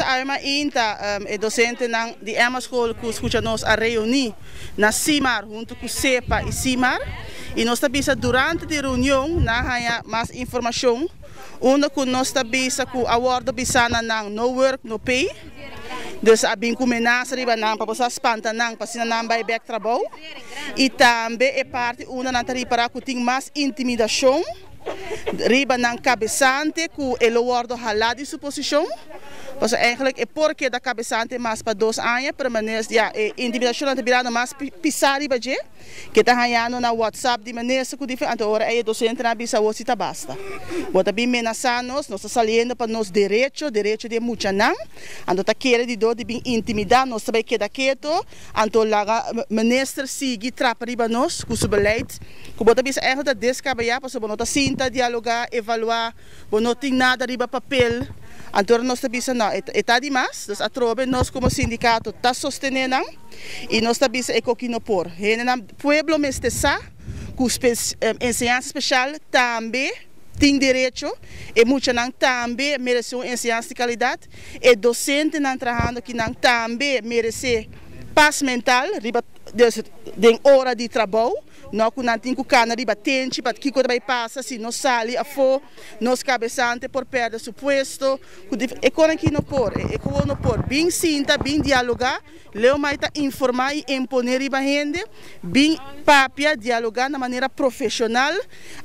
Nós arma inta docente na de Emma School que escuta nós a reunir na CIMAR junto com CEPA e CIMAR e nós também durante a reunião na há mais informação onde nós também com a word bisana na no work no pay. Dus abin kumenas riba nang paposa spanta nang pasina nang by back trabalho e também é parte uma na tari para kuting mais intimidação riba nang cabeçante ku elo wordo haladi suposição. Dus eigenlijk é porque da cabeçante mais para 2 anos permanece ja intimidação na tabirano mais pisari baje que tá hanhando na WhatsApp de maneira que diferente hora é docente na bisa o cita basta. Bota bem menaçanos, nós saliendo para nos direito de muita não, ando tá querer de do de bem intimidar, nós também que da quieto, ando laga minister sigue trapa riba nós com o beleid, que bota bisa eigenlijk da descabellar para so bonota sinta dialogar, evaluar, bonota tem nada riba papel. Então nós também não está demais, nós atrobe nós como sindicato está sostenendo e nós também é coquino por. No pueblo mestiça, com ensinança especial também tem direito e muitos não também merecem uma ensinança de qualidade e docente não trabalhando que não também merece paz mental, de hora de trabalho. Nós não temos que ficar na batente, para que quando passa, se não sai a fora, nós cabeçante por perder seu posto. É como que não por, bem sinta, bem dialogar, leu mais informar e imponer a gente, bem papia dialogar de maneira profissional,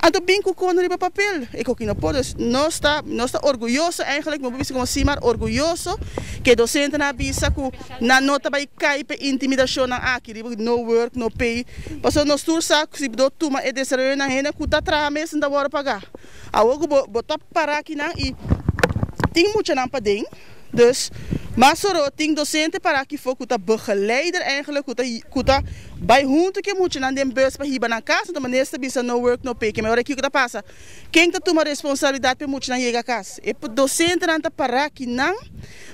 então bem com o papel. É como que não por, nós está orgulhoso eigenlijk, mas como CIMAR orgulhoso que docente na bisa que na nota vai cair para intimidação na aqui, no work, no pay, passou nós tursa se do tuma é desse na renda que tá trame sem da hora pagar. A hoje botar parar aqui na e tem muito não para dentro, dus mas só tem docente para que for que tá begeleider eigenlijk que tá bij junto que muito não tem bus para riba na casa, da maneira que bisa no work no pay, que melhor aqui que tá passa. Quem tá toma responsabilidade para muito não chega a casa. É docente não tá parar aqui não,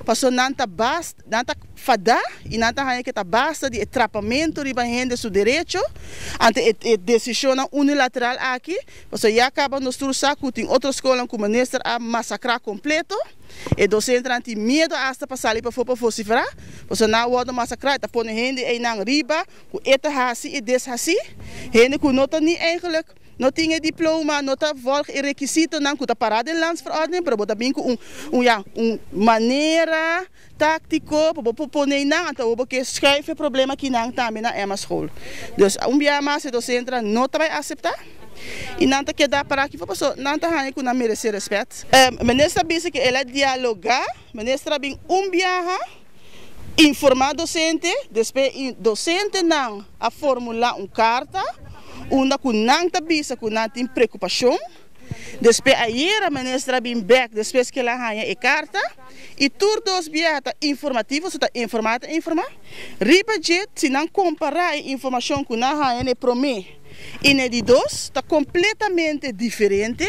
passou não tá basta, não tá fada e não tá que tá basta de atrapamento riba rende seu direito, ante decisão unilateral aqui, passou já acaba nos tursa que tem outra escola que o ministro a massacrar completo. E docente não tem medo hasta passar ali para vociferar, você não pode massacrar, está pondo gente aí na riba, com eta hasi e des hasi, gente que não tem eigenlijk, não tinha diploma, não está volg e requisito, não está parado em landsverordening, para botar bem com maneira tático, para pôr não, então porque escreve problema que não também na Emma School. Dus dia mais o docente não vai aceitar. E não está queda para aqui, passou, não está hanya que não merece respeito. Ministra disse que ela dialogar, ministra bem viaja, informar docente, depois docente não a formular carta, onde que não está bisa que não tem preocupação. Depois a ministra bem back, depois que ela hanya a carta, e todos viaja informativos, está informar. Riba jet, se não comparar a informação que não hanya promete. E de dois está completamente diferente.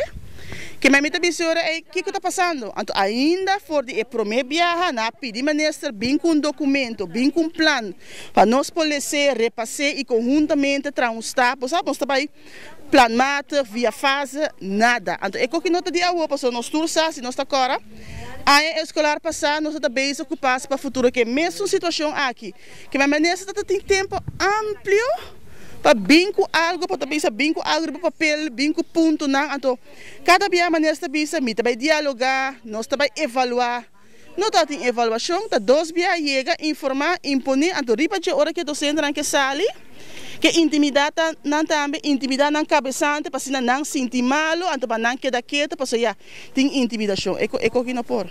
Que me meta bisora é o que está passando. Então ainda for de primeiro viagem, na pedir ministro bem com documento, bem com plano, para nós poder repassar e conjuntamente transtar, sabe, nós também planmata via fase nada. Então é que nota de água, passou nós tursa, se nós está agora. A escolar passar, nós estamos ocupados para o futuro, que mesmo situação aqui, que a ministra tem tempo amplo para binco algo, para também binco algo de papel, binco ponto não, então cada dia maneira está bisa, me também dialogar, nós também evaluar, não está em avaliação, tá 2 dias chega informar, imponer, então riba de hora que docente não que sali, que intimidade não também intimidade não cabeçante, para se não sentir malo, então para não quedar quieto, para se já tem intimidação, é que não por.